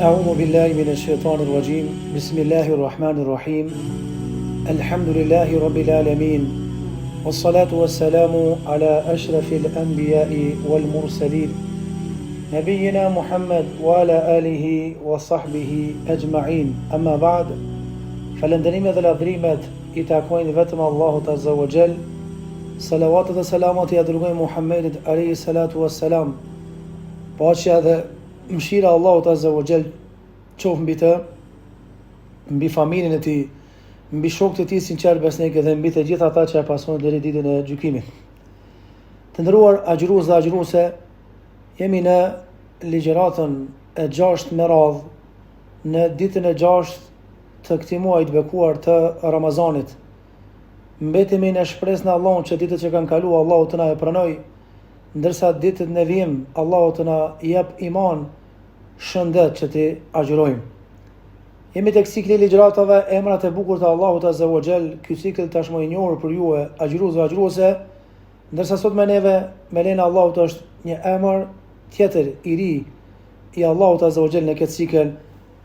أعوذ بالله من الشيطان الرجيم بسم الله الرحمن الرحيم الحمد لله رب العالمين والصلاة والسلام على أشرف الأنبياء والمرسلين نبينا محمد وعلى آله وصحبه أجمعين أما بعد فلندريمة الأدريمة إتاكوين vetëm Allahut Azza wa Jall salawatet dhe selamat I dërgojmë Muhammedit alayhi salatu wassalam paqja dhe mëshira e Allahut Azza wa Jall qoftë mbi të, mbi familjen e tij, mbi shokët e tij sinqer besnikë dhe mbi të gjithë ata që e pasojnë deri ditën e gjykimit. Të nderuar agjërues dhe agjëruese, jemi në ligjëratën e 6 me radhë në ditën e 6 të këtij muaji të bekuar të Ramazanit. Mbetemi në shpresën e Allahut që ditët që kanë kaluar Allahu të na e pranoj, ndërsa ditët në vijim Allahu të na jep iman, shëndet që të agjërojmë. Jemi tek cikli I ligjëratave emrat e bukur të Allahut Azza wa Jall. Ky cikël tashmë I njohur për ju agjërues dhe agjëruese, ndërsa sot me neve me lenë Allahut është një emër tjetër I ri I Allahut Azza wa Jall në këtë cikël.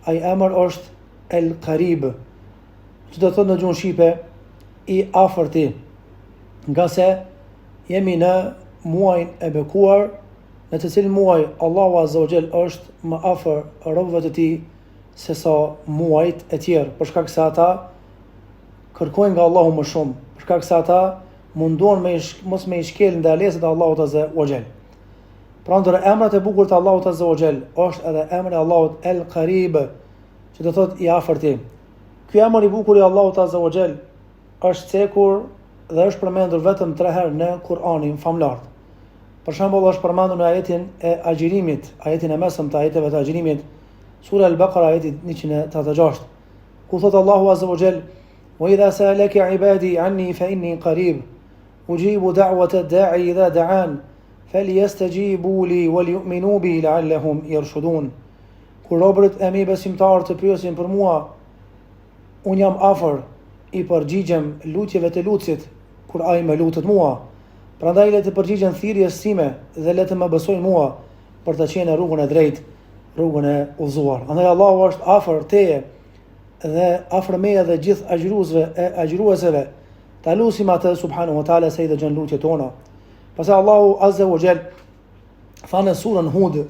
Ai emër është El Qarib, që do të thotë në gjuhën shqipe I afërti, nga se jemi në muajin e bekuar, në të cilin muaj Allahu Azza wa Jall është më afër robëve të tij se sa muajt e tjerë, për shkak se ata kërkojnë nga Allahu më shumë, për shkak se ata munduan mos me I shkel ndaleset e Allahut Azza wa Jall. Pra ndër emrat e bukur të Allahut Azza wa Jall është edhe emri I Allahut El Qarib, që do thotë I afërti. Ky emër I bukur I Allahut Azza wa Jall është cekur dhe është përmendur vetëm 3 herë në Kur'anin famlar. Për shembull është përmendur në ajetin e agjërimit, ajetin e mesëm të ajeteve të agjërimit, sura Al-Baqara ajeti 186, ku thot Allahu Azza wa Jall: "Wa idha sa'alaka 'ibadi 'anni fa inni qarib, ujibu da'wata ad-da'i idha da'an, falyastajibu li walyu'minu bi la'allahum yarshudun." Kur robërit e mi besimtar të pyesin për mua, unë jam afër, I përgjigjem lutjeve të lutësit kur ai më lutet mua. Prandaj le të përgjigjen thirrjes sime dhe le të më besojnë mua për të qenë në rrugën e drejtë, rrugën e udhëzuar. Andaj Allahu është afër teje dhe afër meje dhe gjithë agjëruesve e agjërueseve. Ta lutim atë subhanahu wa taala se I dëgjon lutjet tona. Pastaj Allahu Azza wa Jall tha në surën Hud: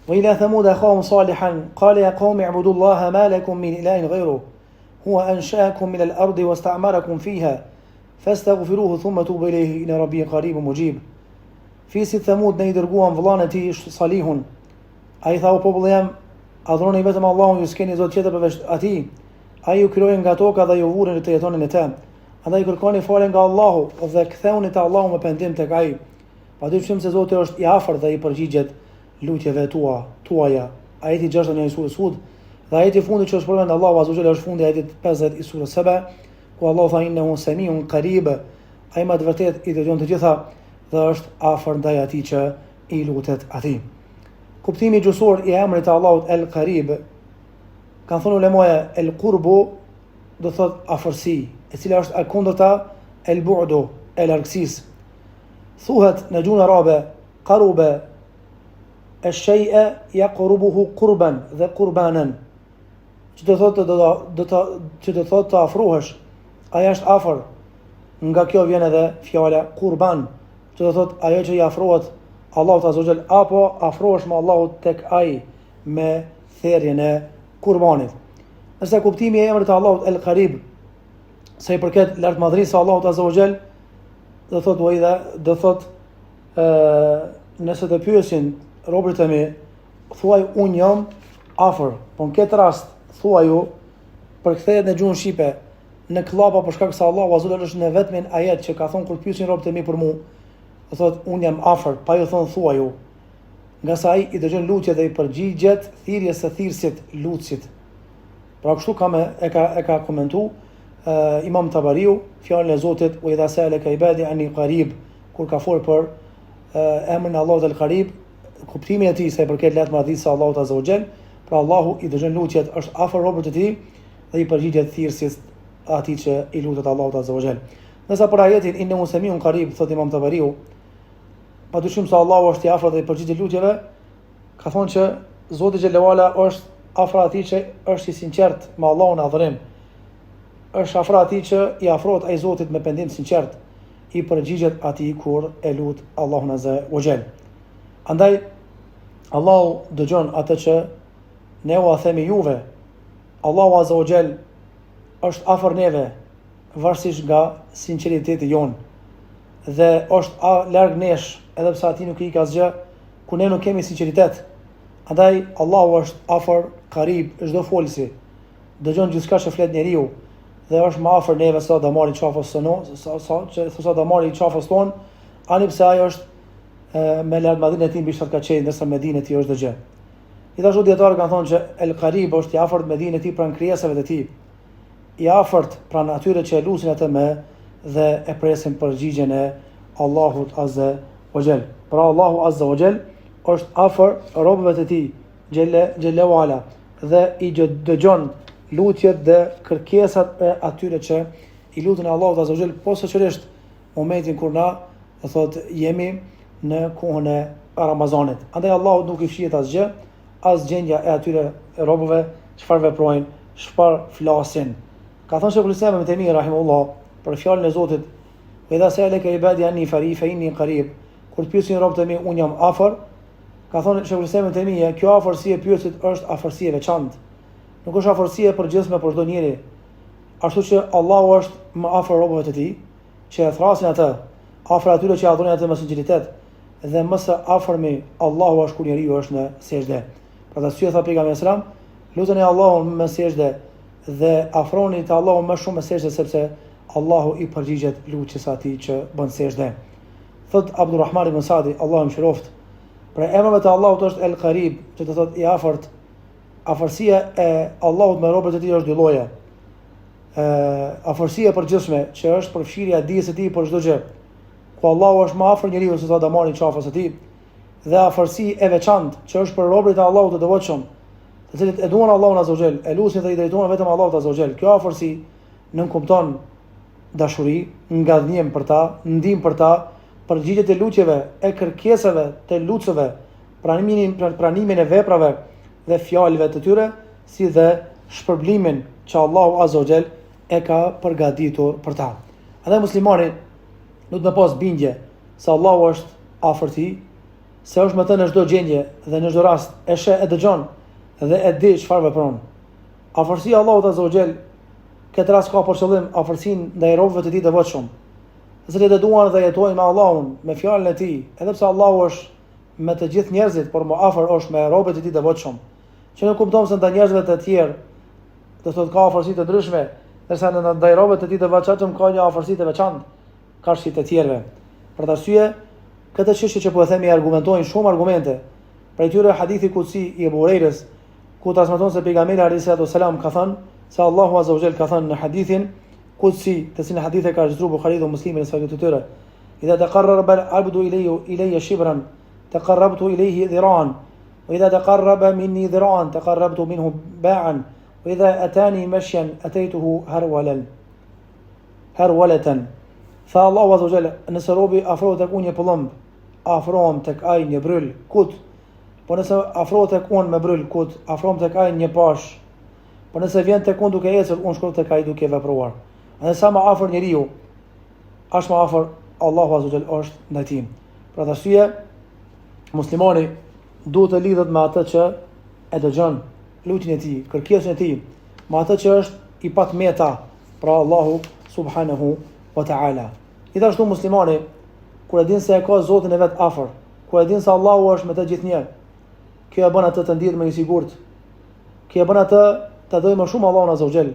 "Wa ila thamud akhahum salihan qala ya qaumi i'budu Allaha ma lakum min ilahin ghayruhu huwa ansha'akum min al-ardi wasta'marakum fiha fastaghfiruhu thumma tubu ilayhi inna rabbi qaribun mujib." Fisit Thamud ne I dërguan vëllain e tij Salihun. Ai tha: "O popull jam, adhuroni vetëm Allahun, ju s'keni zot tjetër përveç atij. Ai ju krijoi nga toka dhe ju vurën të jetonin në të. Andaj kërkoni falje nga Allahu dhe ktheuni te Allahu me pendim tek ai. Padyshim se Zoti është I afërt dhe I përgjigjet lutjeve tuaja." Ajeti 6 në surën Hud. Dhe ajeti fundi që është përmend Allahu Azza wa Jalla është fundi I ajetit 50 I surës Saba, ku Allahu tha: "Innahu samiun qarib." Ai më të vërtet I dëgjon të gjitha dhe është afër ndaj atij që I lutet atij. Kuptimi gjuhësor I emrit të Allahut El Qarib, kanë thënë ulemoja El Qurbu do thot afërsi, e cila është e kundërta El Bu'du, e largësisë. Thuhet në gjuhën arabe qaruba ash-shay'a yaqrubuhu qurban dhe qurbanan, që do thot të afrohesh, ajo është afër. Nga kjo vjen edhe fjala qurban, që do thot ajo që I afrohet Allahut Azza wa Jall, apo afrohesh me Allahut tek ai me therrjen e qurbanit. Nëse kuptimi I emrit të Allahut El Qarib sa I përket lartmadhërisë së Allahut Azza wa Jall, do thot nëse të pyesin robërit e mi, thuaj unë jam afër, po në këtë rast thuaju përkthehet në gjuhën shqipe në klapa për shkak se Allahu Azza wa Jall është në vetmin ajet që ka thonë kur pyesin robët e mi për mua, do thot unë jam afër, pa ju thonë thuaju, nga sa ai I dëgjon lutjet dhe I përgjigjet thirrjes së thirrësit lutësit. Pra kështu e ka komentu Imam Tabariu fjalën e Zotit: "Wa idha sa'alaka ibadi anni qarib", kur ka folur për emrin e Allahut El Qarib, kuptimin e tij sa I përket lartmadhërisë së Allahut Azza wa Jall. Pra Allahu I dëgjon lutjet, është afër robërit të tij dhe I përgjigjet thirrësit atij që I lutet Allahut Azza wa Jall. Nësa për ajetin innahu samiun qarib, thot Imam Tabariu, padyshim se Allahu është I afërt dhe I përgjigjet lutjeve, ka thonë që Zoti xhallahu ala është afër atij që është i sinqert me Allahun në adhurim, është afër atij që i afrohet ai Zotit me pendim sinqert, i përgjigjet atij kur e lut Allahun azza wa jall. Andaj Allahu dëgjon atë që ne u themi juve. Allahu azza wa jall është afër neve varësisht nga sinqeriteti jon dhe është larg nesh edhe pse atij nuk i ka asgjë ku ne nuk kemi sinqeritet. Andaj Allahu është afër, qarib çdo folësi, dëgjon gjithçka që flet njeriu dhe është më afër neve sa do marrin qafës sa do marrin qafës ton, ani pse ai është me larg madhin e tij mbi 7 kaqe, ndërsa Medina e tij është dëgjë. Gjithashtu dietarë kanë thonë që El Qarib është i afërt Medinën e tij pranë krijesave të tij, i afërt pranë atyre që e lusin atë me dhe e presin përgjigjen e Allahut azza wa jall. Pra Allahu azza wa jall është afër robëve të tij xhelle wala dhe i dëgjon lutjet dhe kërkesat e atyre që i lutën Allahut azza wa jall, posaçërisht momentin kur na jemi në kohën e Ramazanit. Andaj Allahu nuk i fshihet asgjë, as gjendja e atyre robëve, çfarë veprojnë, çfarë flasin. Ka thënë Sheikhul Islam Ibn Taymiyyah rahimahullah për fjalën e Zotit: "Wa idha sa'alaka ibadi anni fa inni qarib." Kur të pyesin robët e mi, unë jam afër. Ka thënë Sheikhul Islam Ibn Taymiyyah, kjo afërsi e pyesit është afërsi e veçantë. Nuk është afërsi e përgjithshme për çdo njeri. Ashtu që Allahu është më afër robëve të tij, që e thrasin atë, afër atyre që adhurojnë atë me sinqeritet, dhe më së afërmi Allahu është kur njeriu është në sejdë. Për arsye tha pejgamberi sallam, luteni Allahun me sejdë dhe afroni te Allahu më shumë me sejdë, sepse Allahu i përgjigjet lutjes atij që bën sejdë. Thot Abdulrahman ibn Sa'di, Allahu më shëroft, për emrat e Allahut është El Qarib, që do thotë i afërt. Afërsia e Allahut me robët e tij është dy lloje. Afërsia e përgjithshme, që është përfshirja e dijes së tij për çdo gjë, ku Allahu është më afër njeriu se sa ta marrin qafës së tij, dhe afërsi e veçantë, që është për robërit e Allahut të devotshëm, të cilët e duan Allahun azza wa jall, e lusin dhe i drejtohen vetëm Allahut azza wa jall. Kjo afërsi nënkupton dashuri, ngadhnim për ta, ndim për ta, përgjigjet e lutjeve, e kërkesave të lutësve, pranimin e veprave dhe fjalëve të tyre, si dhe shpërblimin që Allahu azza wa jall e ka përgatitur për ta. Andaj muslimani nuk të pas bindje se Allahu është afër tij, se është me të në çdo gjendje dhe në çdo rast, e sheh, e dëgjon dhe e di çfarë vepron. Afërsia e Allahut azza wa jall këtë rast ka për qëllim afërsinë ndaj robëve të tij të devotshëm, të cilët e duan dhe jetojnë me Allahun, me fjalën e tij, edhe pse Allahu është me të gjithë njerëzit, por më afër është me robët e tij të devotshëm, që nuk kupton se ndaj njerëzve të tjerë do thotë ka afërsi të ndryshme, ndërsa ndaj robëve të tij të veçantë ka një afërsi të veçantë karshi të tjerëve. Për të arsye, këtë çështje që po e themi argumentojnë shumë argumente. Për tyre hadithi kutsi i Abu Hurairës, ku transmeton se pejgamberi alayhis salam ka thënë se Allahu azza wa jall ka thënë në hadithin kutsi, të cilin hadith e ka regjistruar Buhariu dhe Muslimi në sahihut e tyre: "Idha taqarraba al-'abdu ilayya shibran, taqarrabtu ilayhi dhira'an, wa idha taqarraba minni dhira'an, taqarrabtu minhu ba'an, wa idha atani mashyan ataytuhu harwalatan." Tha Allahu azza wa jall, nëse robi afrohet tek unë një pëllëmb, afrohem tek ai një bryl kut. Po nëse afrohet tek unë me bryl kut, afrohem tek ai një pash. Po nëse vjen tek unë duke ecur, unë shkoj tek ai duke vepruar. Dhe sa më afër njeriu, as më afër Allahu azza wa jall është ndaj tij. Për atë arsye, muslimani duhet të lidhet me atë që e dëgjon lutjen e tij, kërkesën e tij, me atë që është i patmeta, pra Allahu subhanahu wa ta'ala. Gjithashtu muslimani, kur e din se e ka Zotin e vet afër, kur e din se Allahu është me të gjithnjë, kjo e bën atë të ndihet më i sigurt. Kjo e bën atë të dojë më shumë Allahun azza wa jall,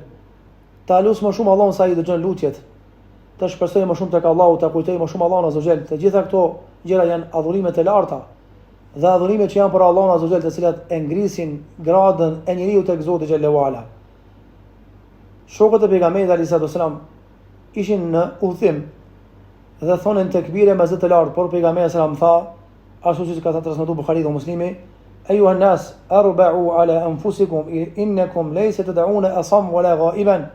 ta lusë më shumë Allahun sa i dëgjon lutjet, të shpresojë më shumë tek Allahu, ta kujtojë më shumë Allahun azza wa jall. Të gjitha këto gjëra janë adhurime të larta dhe adhurime që janë për Allahun azza wa jall, të cilat e ngrisin gradën e njeriu tek Zoti xhalla wala. Shokët e pejgamberit alayhis salam ishin në udhim dhe thonin tekbire me zë të lartë, por pejgamberi sallallahu alajhi wasallam tha, ashtu siç ka transmetuar Buhariu dhe Muslimi: "Ayuha an-nas, arba'u ala anfusikum innakum laysa tad'una asam wala ghaiban,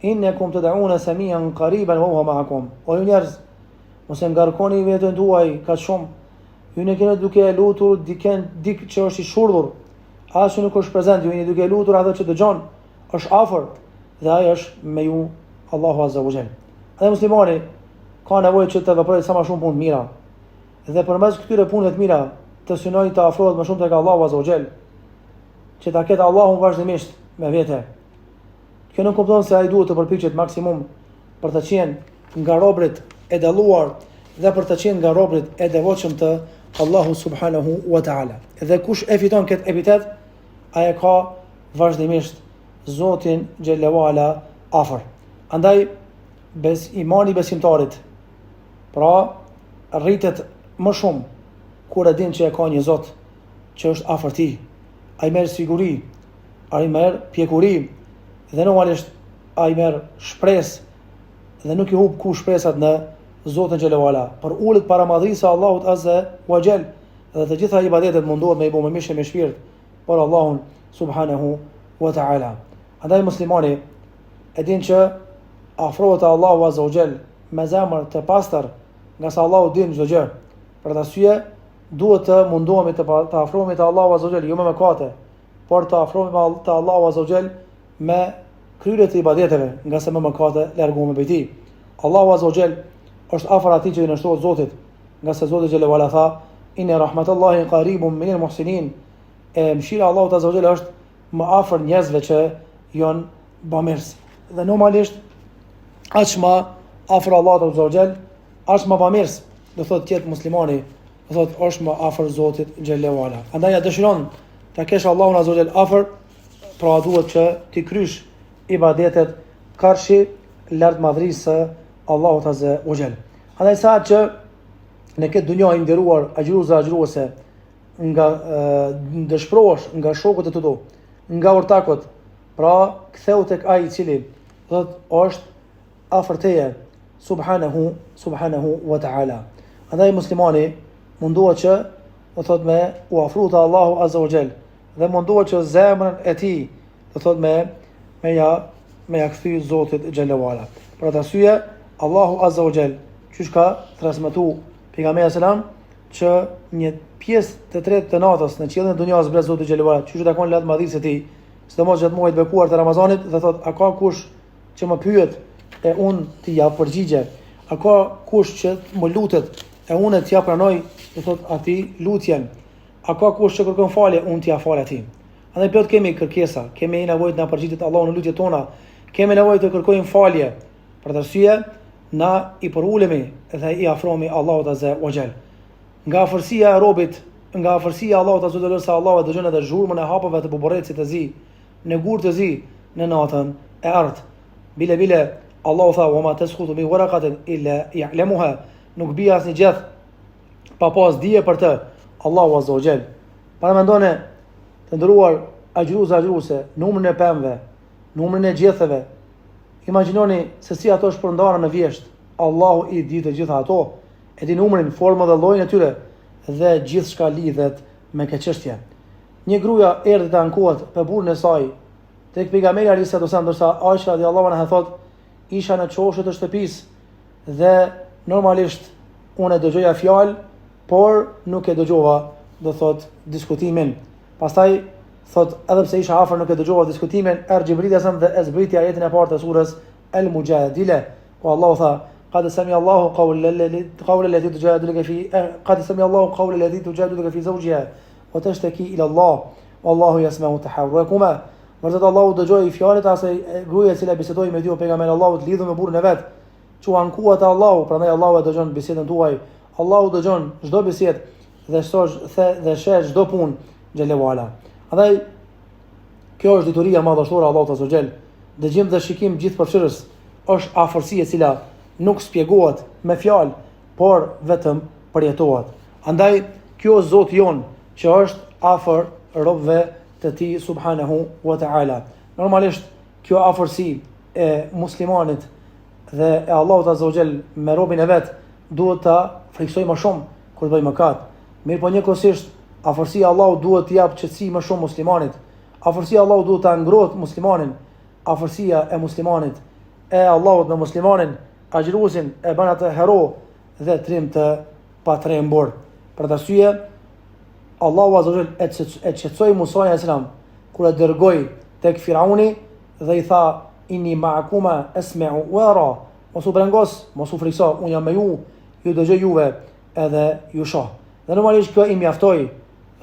innakum tad'una samian qariban wa huwa ma'akum." O ju njerëz, mos e ngarkoni veten tuaj kaq shumë. Ju ne keni duke lutur dikën dik që është i shurdhur, As që nuk është prezent, ju jeni duke lutur atë që dëgjon, është afër dhe ai është me ju Allahu Azza wa Jall. Dhe muslimani ka nevojë që të veprojë sa më shumë punë të mira. Dhe përmes këtyre punëve të mira të synojë të afrohet më shumë tek Allahu Azza wa Jall, që ta ketë Allahun vazhdimisht me vete. Kjo nuk kupton se ai duhet të përpiqet maksimum për të qenë nga robërit e dalluar dhe për të qenë nga robërit e devotshëm të Allahu subhanahu wa taala. Dhe kush e fiton këtë epitet, ai ka vazhdimisht Zotin xhallahu ala afër. Andaj imani besimtarit pra rritet më shumë kur e din që e ka një Zot që është afër tij. Ai merr siguri, ai merr pjekuri dhe normalisht ai merr shpresë dhe nuk i hub ku shpresat në Zotin xhallahu ala. Por ulet para madhrisë së Allahut azza wa jall dhe të gjitha ibadetet mundohet me i bëu me mishë me shpirt por Allahun subhanahu wa taala. Andaj muslimani e din që afrohet te Allahu azza wa jall me zemër të pastër, nga sa Allahu din çdo gjë. Për të arsye duhet të mundohemi të afrohemi te Allahu azza wa jall jo me mëkate, por të afrohemi te Allahu azza wa jall me kryerje të ibadeteve, nga sa me mëkate largohemi prej tij. Allahu azza wa jall është afër atij që i nështrohet Zotit, nga se Zoti xhallahu ala tha inna rahmatullahi qaribun minal muhsinin. Mëshira e Allahut azza wa jall është më afër njerëzve që janë bamirës. Dhe normalisht aq më afër Allahut azza wa jall, aq më bamirës do thotë tjetë muslimani, do thotë është më afër Zotit xhallahu ala. Andaj ja dëshiron ta kesh Allahun azza wa jall afër, pra duhet që ti krysh ibadetet karshi lart madhrisë së Allahut azza wa jall. Andaj sa që në këtë dunjë i nderuar agjëruese nga dëshpërohesh nga shokët e tu, nga ortakut, pra ktheu tek ai i cili thotë është afër teje subhanahu wa taala. Andaj muslimani munduhet që do thotë me u afru te Allahu azza wa jall dhe munduhet që zemrën e tij do thotë me ja kthy Zotit xhallahu ala. Për atë arsye Allahu azza wa jall çish ka transmetuar pejgamberi selam që një pjesë të tretë të natës në qiellin e dunjas bre Zoti xhallahu ala, çish takon lat madhisë e tij, sidomos gjatë muajit bekuar të Ramazanit, dhe thotë a ka kush që më pyet e unë t'i jap përgjigje, a ka kush që më lutet e unë t'ja pranoj, do thotë atij lutjen, a ka kush që kërkon falje, unë t'ja fal atij. Andaj plot kemi kërkesa, kemi nevojë të na përgjigjet Allahu në lutjet tona, kemi nevojë të kërkojmë falje. Për të arsye na i përulemi dhe i afrohemi Allahut azza wa jall. Nga afërsia e robit, nga afërsia e Allahut azza wa jall, sa Allahu dëgjon edhe zhurmën e hapave të buborrecit të zi, në gur të zi, në natën e ardh. Bile Allahu tha wa ma tasqutu min waraqatin illa ya'lamuha, nuk bie asnjë gjeth pa pas dije për të Allahu azza wa jall. Para mendone të ndëruar agjëruese, numrin e pemëve, numrin e gjethëve. Imagjinoni se si ato shpërndaren në vjesht. Allahu i di të gjitha ato, e di numrin, formën dhe llojin e tyre dhe gjithçka lidhet me këtë çështje. Një gruaja erdhi të ankohet për burrin e saj tek pejgamberi alayhis salam, ndërsa Aisha radhiyallahu anha thotë isha në çoshët e shtëpisë dhe normalisht unë dëgjoja fjalë, por nuk e dëgjova, do thotë, diskutimin. Pastaj thotë edhe pse isha afër nuk e dëgjova diskutimin, Xhibrili dhe e zbriti ajetin e parë të surës Al-Mujadila, ku Allahu tha qad sami Allahu qawla allati tujadiluka fi qad sami Allahu qawla allati tujadiluka fi zawjiha wa tashtaki ila Allah wallahu yasma'u tahawurakuma. Vërtet Allahu dëgjoi fjalët e asaj gruaje e cila bisedoi me dy pejgamberin e Allahut lidhur me burrin e vet, që u ankuat te Allahu, prandaj Allahu e dëgjon bisedën tuaj. Allahu dëgjon çdo bisedë dhe sheh çdo punë xhallahu ala. Andaj kjo është dituria madhështore e Allahut azza wa jall. Dëgjim dhe shikim gjithëpërfshirës është afërsia e cila nuk spjegohet me fjalë, por vetëm përjetohet. Andaj kjo është Zoti jon që është afër robëve të tij subhanahu wa taala. Normalisht kjo afërsi e muslimanit dhe e Allahut azza wa jall me robën e vet duhet ta friksoj më shumë kur bëj mëkat. Mirë po njëkohësisht afërsia e Allahut duhet t'i jap qetësi më shumë muslimanit. Afërsia e Allahut duhet ta ngrohtë muslimanin. Afërsia e muslimanit e Allahut me muslimanin, agjëruesin e bën atë hero dhe trim të patrembur. Për të arsye Allahu azza wa jall e qetësoi Musa alayhis salam kur e dërgoi tek Firauni dhe i tha inni ma'akuma asma'u wa ara, mos u brengos, mos u frikso, unë jam me ju dëgjoj juve edhe ju shoh. Dhe normalisht kjo i mjaftoi,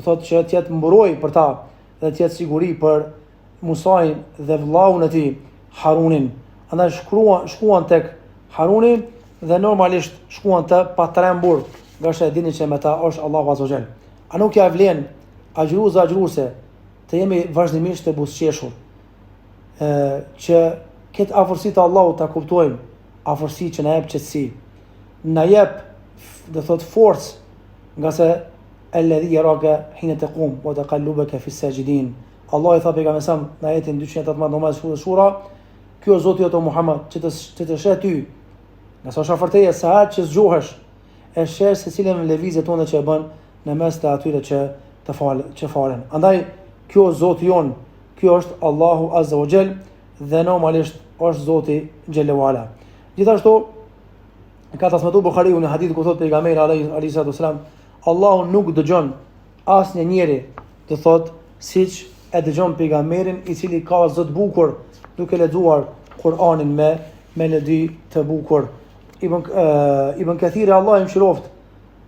thotë që të jetë mburoj për ta dhe të jetë siguri për Musajin dhe vëllaun e tij Harunin. Andaj shkuan tek Haruni dhe normalisht shkuan të patrembur, nga se dini që me ta është Allahu azza wa jall. A nuk ja vlen agjëruese të jemi vazhdimisht të buzëqeshur, që këtë afërsi të Allahut ta kuptojmë, afërsi që na jep qetësi, na jep do thot forcë, nga se alladhi yaraka hina taqum wa taqallubaka fi sajidin. Allah i tha pejgamberit në ajetin 218 namaz shura, kjo Zoti jote Muhammed që të sheh ty, nga sa është afërteje sa atë që zgjohesh, e sheh se cilën lëvizje tonë që e bën në mes të atyre që falen. Andaj kjo Zoti jon, kjo është Allahu azza wa jall dhe normalisht është Zoti xhelalu ala. Gjithashtu ka transmetuar Buhariu në hadith ku thotë pejgamberi alayhi salatu wasalam, Allahu nuk dëgjon asnjë njeri të thotë siç e dëgjon pejgamberin i cili ka zot bukur duke lexuar Kur'anin me melodi të bukur. Ibn Kathiri Allah i mëshiroft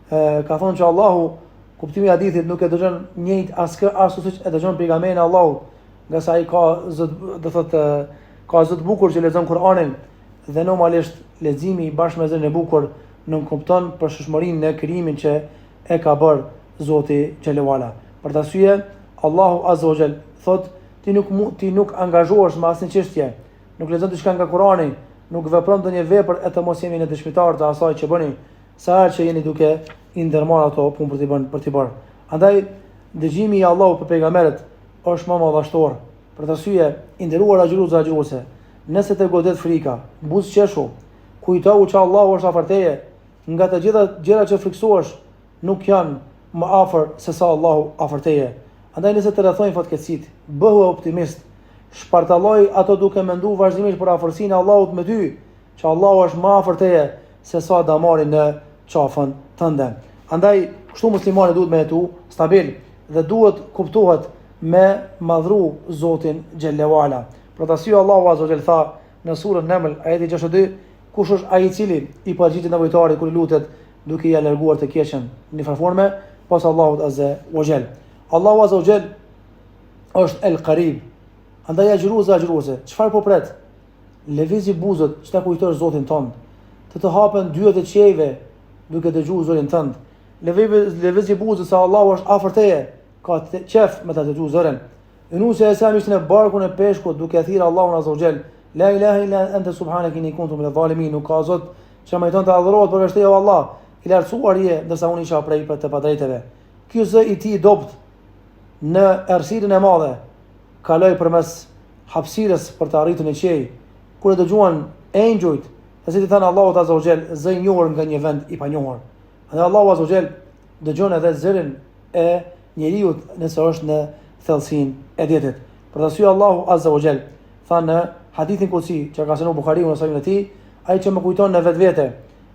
ka thonë që Allahu, kuptimi i hadithit, nuk e dëgjon njëjtë ashtu siç e dëgjon pejgamberin Allahu, nga sa ai ka zot, do thotë ka zot bukur që lexon Kur'anin dhe normalisht leximi i bashkë me zërin e bukur nuk kupton për shëshmërinë në krijimin që e ka bërë Zoti xhelalu ala. Për të arsye Allahu azza wa jall thot ti nuk angazhohesh me asnjë çështje, nuk lexon diçka nga Kurani, nuk vepron ndonjë vepër e të mos jeni në dëshmitar të asaj që bëni, sa që jeni duke i ndërmarr ato punë për t'i bërë. Andaj dëgjimi i Allahut për pejgamberët është më madhështor. Për të arsye i nderuar agjëruese, nëse të godet frika, buzëqeshu, kujtohu që Allahu është afër teje, nga të gjitha gjërat që friksohesh nuk janë më afër se sa Allahu afër teje. Andaj nëse të rrethojnë fatkeqësitë, bëhu optimist, shpartalloj ato duke menduar vazhdimisht për afërsinë e Allahut me ty, që Allahu është më afër teje se sa damari në qafën tënde. Andaj kështu muslimani duhet me jetu stabil dhe duhet kuptohet me madhru Zotin xhelalu ala. Për të arsye Allahu azza wa jalla tha në surën Naml ajeti 62, kush është ai i cili i përgjigjet nevojtarit kur lutet duke ia larguar të keqen në farforme pas Allahut azza wa jall. Allahu azza wa jall është el qarib. Andaj agjëruese, çfarë po pret? Lëvizi buzët, çta kujtosh Zotin tënd. Të hapen dyert e qejve duke dëgjuar Zotin tënd. Lëvizi buzët se Allahu është afër teje, ka qef me ta dëgjuar Zotin. Yunus e sa ishte në barkun e peshkut duke thirrë Allahun azza wa jall, la ilaha illa anta subhanaka inni kuntu minadh zalimin. Nuk ka zot që më të adhurohet për vetë o Allah, i lartësuar je, ndërsa unë isha prej për të padrejteve. Ky zë i ti dopt në errësirën e madhe kaloi përmes hapësirës për të arritur në qej, kur e dëgjuan engjujt, se i thanë Allahut azza wa jall, zë i njohur nga një vend i panjohur. Dhe Allahu azza wa jall dëgjon edhe zërin e njeriu nëse është në thellësinë e dietit. Për të arsye Allahu azza wa jall tha në hadithin kutsi që ka thënë Buhariu në sahihun e tij, ai që më kujton në vetvete,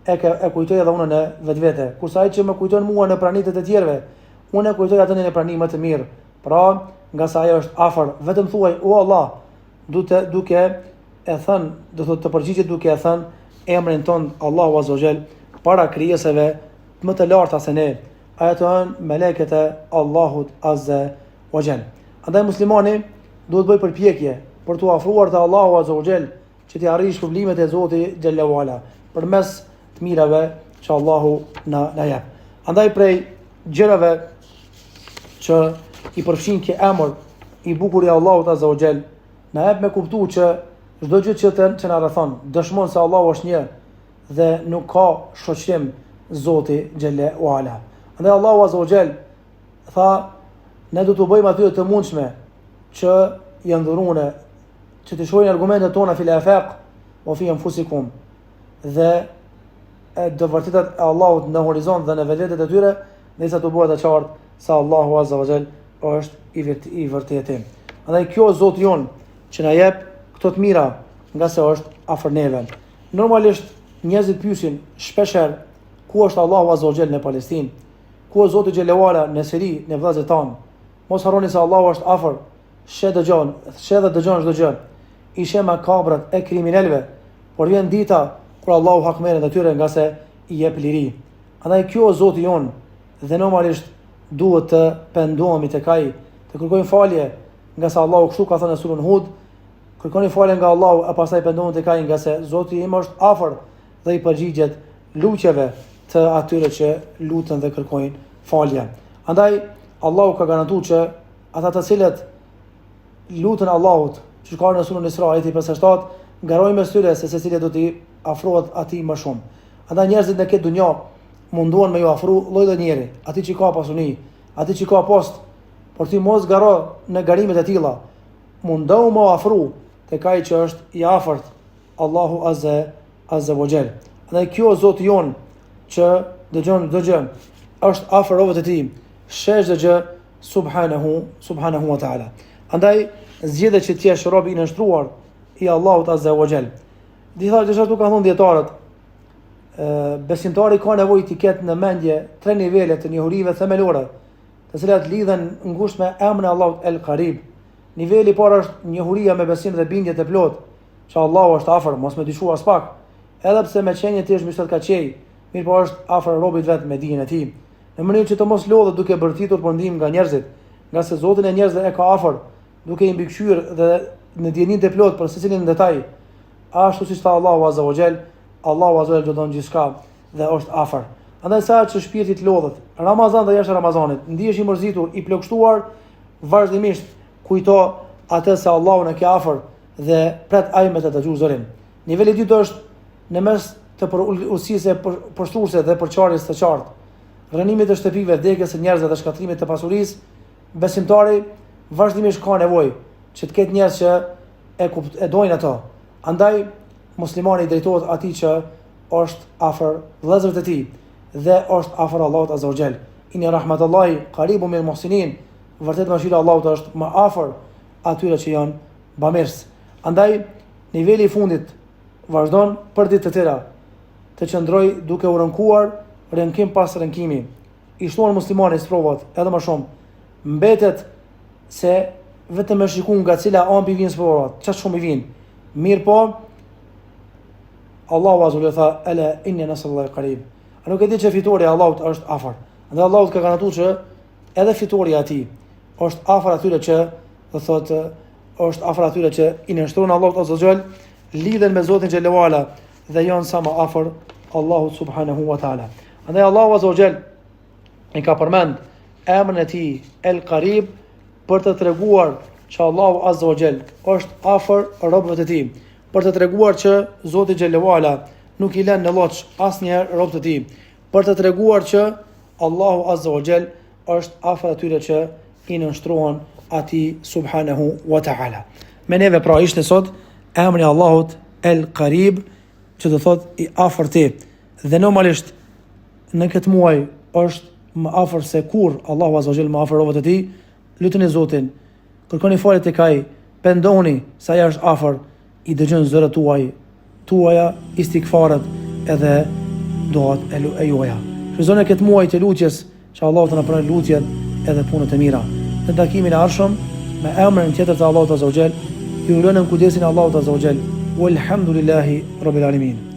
e kujtoj edhe unë në vetvete. Kurse ai që më kujton mua në pranitë të tjerëve, unë e kujtoj atë në pranim më të mirë. Pra, nga sa ajo është afër, vetëm thuaj o Allah, duke e thënë, do thotë të përgjigjet duke e thënë emrin ton Allahu azza wa jall para krijesave më të larta se ne. Ato janë melekët e Allahut azza wa jall. Andaj muslimani duhet bëj përpjekje për të afruar te Allahu azza wa jall, që të arrijë shpërblimet e Zotit xhallahu ala përmes të mirave që Allahu na jep. Andaj prej gjërave që i përfshin kjo emër i bukur i Allahut azza wa jall, na jep me kuptu që çdo gjë që na rrethon dëshmon se Allahu është një dhe nuk ka shoqërim Zoti xhallahu ala. Andaj Allahu azza wa jall tha, ne do të bëjmë aty të mundshme që janë dhurune, që të shohin argumentet tona fil afaq wa fi anfusikum, dhe do vërtetat e Allahut në horizont dhe në vetët e tyre, ndërsa të bëhet e qartë se Allahu azza wa jall është i vërtetë. Andaj kjo Zoti jon që na jep këto të mira, nga se është afër neve. Normalisht njerëzit pyesin shpeshherë ku është Allahu azza wa jall në Palestinë, ku o Zoti xhelewala në seri në vëllezërit tanë. Mos harroni se Allahu është afër. She dëgjon çdo gjë. I she makabrat e kriminalëve, por vjen dita kur Allahu hakmerret atyre nga se i jep liri. Andaj kjo o Zoti jon, dhe normalisht duhet të pendohemi tek ai, të kërkojmë falje, nga se Allahu kështu ka thënë në surën Hud, kërkoni falje nga Allahu e pastaj pendohuni tek ai, nga se Zoti im është afër dhe i përgjigjet lutjeve të atyre që lutën dhe kërkojnë falje. Andaj Allahu ka garantuar që ata të cilët lutën Allahut, që ka në surën Isra ajeti 57, ngarojnë mes tyre se secili do t'i afrohet atij më shumë. Andaj njerëzit në këtë dunjë munduan me ju afru lloj njeri, atij që ka pasuni, atij që ka post, por ti mos garo në garimet e tilla. Mundohu më afru tek ai që është i afërt, Allahu Azza wa Jall. Andaj kjo Zoti jon që dëgjon çdo gjë, është afër robët e tij, shesh çdo gjë subhanahu wa taala. Andaj zgjedhë që ti je rob i nështruar i Allahut Azza wa Jall. Gjithashtu ka thonë dietarët, besimtari ka nevojë të ketë në mendje 3 nivele të njohurive themelore, të cilat lidhen ngushtë me emrin e Allahut El Qarib. Niveli i parë është njohuria me besim dhe bindje të plot, që Allahu është afër, mos më dyshuar as pak. Edhe pse me qenje ti është mbi ka qej, mirë po është afër robit vet me dijen e tij. Në mënyrë që të mos lodhet duke bërtitur për ndihmë nga njerëzit, nga se Zotin e njerëzve e ka afër, duke i mbikëqyrë dhe në dijenin të plot për secilin detaj. Ashtu siç tha Allahu Azza wa Jall, Allahu Azza wa Jall çdo gjithçka dhe është afër. Andaj sa që shpirti të lodhet, Ramazan dhe jashtë Ramazanit, ndihesh i mërzitur, i plagështuar, vazhdimisht kujto atë se Allahu na ka afër dhe pret ai me të dëgjuar zërin. Niveli i dytë është në mes të urësisë përshtuese dhe përçarjes së qartë, rënimit të shtëpive, vdekjes së njerëzve dhe shkatrimit të pasurisë. Besimtari vazhdimisht ka nevojë që të ketë njerëz që e dojnë ato. Andaj muslimani drejtohet atij që është afër vëllezërit e tij dhe është afër Allahut Azza wa Jall. Inna rahmatullahi qaribun minal muhsinin. Vërtet mëshira e Allahut është më afër atyre që janë bamirës. Andaj niveli i fundit vazhdon për ditë të tëra të qëndroj duke u rënkuar rënkim pas rënkimi. I shtuar muslimani sprovat edhe më shumë. Mbetet se vetëm me shikun nga cila ambi vinë sprovat, çfarë shumë i vinë. Mirë po, Allahu Azza wa Jalla tha, "Ala inna nasrullahi qarib." A nuk e di që fitoria e Allahut është afër. Dhe Allahu ka garantuar që edhe fitoria e tij është afër atyre që, do thotë, është afër atyre që i nështrojnë Allahut Azza wa Jall, lidhen me Zotin xhelalu ala dhe janë sa më afër Allahut subhanahu wa taala. Andaj Allahu Azza wa Jall i ka përmend emrin e tij El Qarib për të treguar që Allahu Azza wa Jall është afër robëve të tij, për të treguar që Zoti xhelalu ala nuk i lën në lloç asnjëherë robët e tij, për të treguar që Allahu Azza wa Jall është afër atyre që i nënshtrohen atij subhanahu wa taala. Me neve pra ishte sot emri Allahut El Qarib, që do thot i afërti. Dhe normalisht në këtë muaj është më afër se kur Allahu Azza wa Jall më afër robët e tij. Luteni Zotin, kërkoni falje tek ai, pendohuni se ai është afër, i dëgjon zërat tuaja, istikfaret edhe duat e juaja. Shpresoj këtë muaj të lutjes që Allahu të na pranojë lutjet edhe punët e mira. Në takimin e ardhshëm me emrin tjetër të Allahut Azza wa Jall, ju lutem kujdesin e Allahut Azza wa Jall. Walhamdulillahi rabbil alamin.